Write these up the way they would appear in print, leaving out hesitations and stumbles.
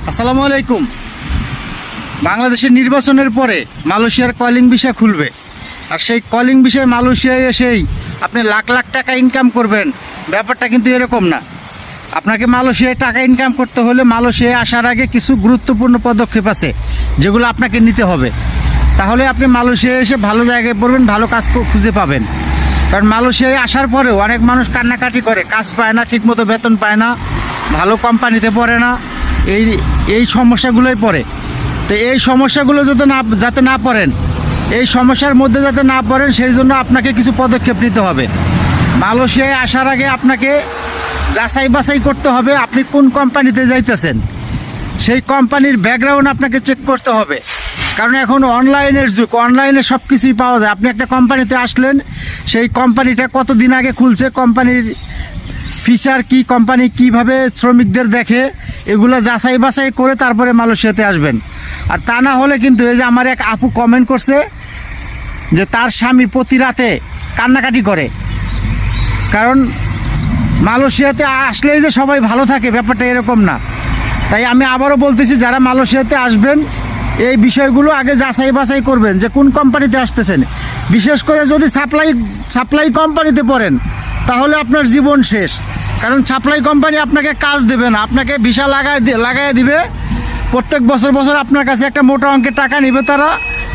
আসসালামু আলাইকুম। বাংলাদেশের নির্বাচনের পরে মালয়েশিয়ার কলিং ভিসা খুলবে, আর সেই কলিং ভিসায় মালয়েশিয়ায় এসেই আপনি লাখ লাখ টাকা ইনকাম করবেন, ব্যাপারটা কিন্তু এরকম না। আপনাকে মালয়েশিয়ায় টাকা ইনকাম করতে হলে মালয়েশিয়ায় আসার আগে কিছু গুরুত্বপূর্ণ পদক্ষেপ আছে যেগুলো আপনাকে নিতে হবে। তাহলে আপনি মালয়েশিয়ায় এসে ভালো জায়গায় পড়বেন, ভালো কাজ খুঁজে পাবেন। কারণ মালয়েশিয়ায় আসার পরেও অনেক মানুষ কান্নাকাটি করে, কাজ পায় না, ঠিকমতো বেতন পায় না, ভালো কোম্পানিতে পড়ে না, এই সমস্যাগুলোই পড়ে। তো এই সমস্যাগুলো যাতে না পড়েন, এই সমস্যার মধ্যে যাতে না পড়েন, সেই জন্য আপনাকে কিছু পদক্ষেপ নিতে হবে। মালয়েশিয়ায় আসার আগে আপনাকে যাচাই বাছাই করতে হবে আপনি কোন কোম্পানিতে যাইতেছেন। সেই কোম্পানির ব্যাকগ্রাউন্ড আপনাকে চেক করতে হবে, কারণ এখন অনলাইনের যুগ, অনলাইনে সব কিছুই পাওয়া যায়। আপনি একটা কোম্পানিতে আসলেন, সেই কোম্পানিটা কতদিন আগে খুলছে, কোম্পানির ফিচার কি, কোম্পানি কিভাবে শ্রমিকদের দেখে, এগুলো যাচাই বাছাই করে তারপরে মালয়েশিয়াতে আসবেন। আর তা না হলে কিন্তু এই যে আমার এক আপু কমেন্ট করছে যে তার স্বামী প্রতি রাতে কান্নাকাটি করে। কারণ মালয়েশিয়াতে আসলেই যে সবাই ভালো থাকে, ব্যাপারটা এরকম না। তাই আমি আবারও বলতেছি, যারা মালয়েশিয়াতে আসবেন এই বিষয়গুলো আগে যাচাই বাছাই করবেন যে কোন কোম্পানিতে আসতেছেন। বিশেষ করে যদি সাপ্লাই কোম্পানিতে পড়েন তাহলে আপনার জীবন শেষ। কারণ সাপ্লাই কোম্পানি আপনাকে কাজ দেবে না, আপনাকে ভিসা লাগাই দিবে। প্রত্যেক বছর আপনার কাছে একটা মোটা অঙ্কের টাকা নেবে, তারা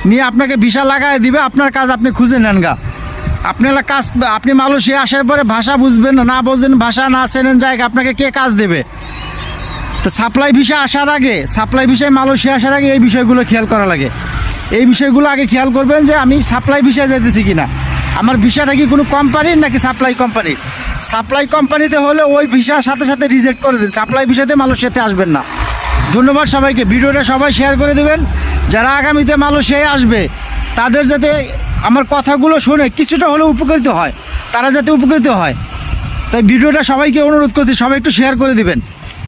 নিয়ে আপনাকে ভিসা লাগাই দিবে, আপনার কাজ আপনি খুঁজে নেন গা। আপনি মালয়েশিয়া আসার পরে ভাষা বুঝবেন না, বোঝেন ভাষা, না চেনেন জায়গা, আপনাকে কে কাজ দেবে? তো সাপ্লাই ভিসায় মালয়েশিয়া আসার আগে এই বিষয়গুলো খেয়াল করা লাগে। এই বিষয়গুলো আগে খেয়াল করবেন যে আমি সাপ্লাই ভিসায় যেতেছি কিনা, আমার ভিসাটা কি কোনো কোম্পানির নাকি সাপ্লাই কোম্পানির। সাপ্লাই কোম্পানিতে হলে ওই ভিসার সাথে সাথে রিজেক্ট করে দিন, সাপ্লাই ভিসাতে মালয়েশিয়াতে আসবেন না। ধন্যবাদ সবাইকে, ভিডিওটা সবাই শেয়ার করে দেবেন। যারা আগামীতে মালয়েশিয়ায় আসবে তাদের যাতে আমার কথাগুলো শুনে কিছুটা হলেও উপকৃত হয়, তারা যাতে উপকৃত হয়, তাই ভিডিওটা সবাইকে অনুরোধ করছি, সবাই একটু শেয়ার করে দিবেন।